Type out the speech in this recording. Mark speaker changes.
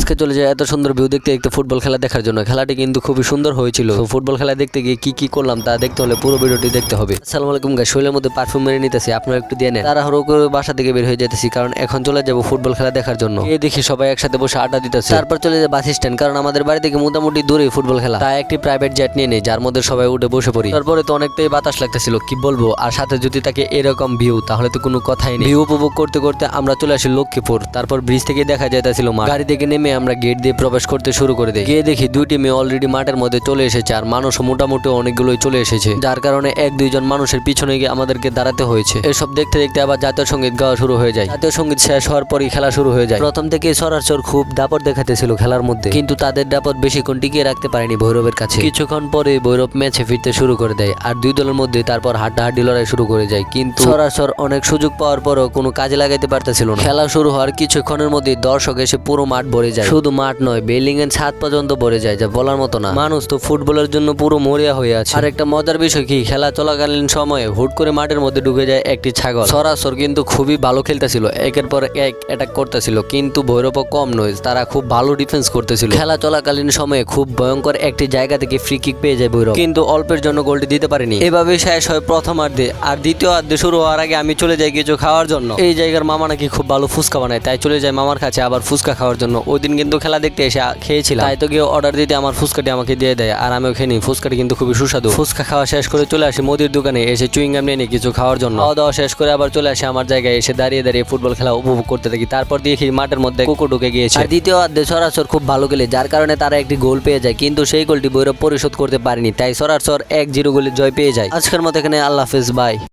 Speaker 1: আজকে চলে যায় এত সুন্দর ভিউ দেখতে দেখতে ফুটবল খেলা দেখার জন্য। খেলাটি কিন্তু খুবই সুন্দর হয়েছিল। তো ফুটবল খেলা দেখতে গিয়ে কি করলাম তা দেখতে হলে পুরো ভিডিওটি দেখতে হবে। আসসালামু আলাইকুম গাইস, শরীরের মধ্যে পারফিউম মেরে নিতেছি, আপনারা একটু দিয়ে নেন। তাড়াহুড়ো করে বাসা থেকে বের হয়ে যেতেছি, কারণ এখন চলে যাবো ফুটবল খেলা দেখার জন্য। এই দেখি সবাই একসাথে বসে আড্ডা দিতেছে। তারপর চলে যায় বাস স্ট্যান্ড, কারণ আমাদের বাড়ি থেকে মোটামুটি দূরে ফুটবল খেলা। তাই একটি প্রাইভেট জেট নিয়ে নেই, যার মধ্যে সবাই উঠে বসে পড়ি। তারপরে তো অনেকটাই বাতাস লাগতেছিল, কি বলবো। আর সাথে যদি তাকে এরকম ভিউ, তাহলে তো কোনো কথাই নেই। ভিউ উপভোগ করতে করতে আমরা চলে আসি লক্ষ্মীপুর। তারপর ব্রিজ থেকে দেখা যাইতেছিল মাঠ। গাড়ি থেকে নেমে আমরা গেট দিয়ে প্রবেশ করতে শুরু করে দিই। গিয়ে দেখি দুইটি মেয়ে অলরেডি মাঠের মধ্যে চলে এসেছে, আর মানুষ মোটামুটি অনেকগুলোই চলে এসেছে, যার কারণে এক দুইজন মানুষের পিছনে গিয়ে আমাদেরকে দাঁড়াতে হয়েছে। এসব দেখতে দেখতে আবার জাতীয় সঙ্গীত গাওয়া শুরু হয়ে যায়। জাতীয় সঙ্গীত শেষ হওয়ার পরই খেলা শুরু হয়ে যায়। প্রথম থেকে সরাসর খুব দাপট দেখাতেছিল খেলার মধ্যে, কিন্তু তাদের দাপট বেশিক্ষণ টিকিয়ে রাখতে পারেনি ভৈরবের কাছে। কিছুক্ষণ পরে ভৈরব ম্যাচে ফিরতে শুরু করে দেয়, আর দুই দলের মধ্যে তারপর হাড্ডাহাড্ডি লড়াই শুরু করে যায়। কিন্তু সরাসর অনেক সুযোগ পাওয়ার পরও কোনো কাজে লাগাইতে পারতেছিল না। খেলা শুরু হওয়ার কিছুক্ষণের মধ্যে দর্শক এসে পুরো মাঠ ভরে যায়। শুধু মাঠ নয়, বিল্ডিং এর ছাদ পর্যন্ত ভরে যায়, যা বলার মতো না। মানুষ তো ফুটবলের জন্য পুরো মরিয়া হয়ে আছে। আর একটা মজার বিষয় কি, খেলা চলাকালীন সময়ে হুট করে মাঠের মধ্যে ঢুকে যায় একটি ছাগল। সরাসর কিন্তু খুবই ভালো খেলতেছিল, একের পর এক অ্যাটাক করতেছিল, কিন্তু ভৈরব কম নয়, তারা খুব ভালো ডিফেন্স করতেছিল। খেলা চলাকালীন সময়ে খুব ভয়ঙ্কর একটি জায়গা থেকে ফ্রি কিক পেয়ে যায় ভৈরব, কিন্তু অল্পের জন্য গোলটি দিতে পারেনি। এভাবে শেষ হয় প্রথম অর্ধে। আর দ্বিতীয় অর্ধে শুরু হওয়ার আগে আমি চলে যাই কিছু খাওয়ার জন্য। এই জায়গার মামা নাকি খুব ভালো ফুচকা বানায়, তাই চলে যায় মামার কাছে আবার ফুচকা খাওয়ার জন্য। ওই দিন কিন্তু খেলা দেখতে এসে খেয়েছিলাম, তাই তো গিয়ে অর্ডার দিতে আমার ফুচকাটি আমাকে দিয়ে দেয়, আর আমিও খেয়ে নিই। ফুচকাটি কিন্তু খুবই সুস্বাদু। ফুচকা খাওয়া শেষ করে চলে আসি মুদির দোকানে, এসে চুইংগাম নিয়ে নিই কিছু খাওয়ার জন্য। খাওয়া দাওয়া শেষ করে আবার চলে আসি আমার জায়গায়, এসে দাঁড়িয়ে দাঁড়িয়ে ফুটবল খেলা উপভোগ করতে থাকি। তারপর দেখি মাঠের মধ্যে কুকুর ঢুকে গিয়েছে। আর দ্বিতীয় অর্ধে সরাসর খুব ভালো খেলে, যার কারণে তারা একটি গোল পেয়ে যায়, কিন্তু সেই গোলটি ভৈরব পরিশোধ করতে পারেনি, তাই সরাসর 1-0 গোলের জয় পেয়ে যায়। আজকের মতো এখানে আল্লাহ হাফেজ, বাই।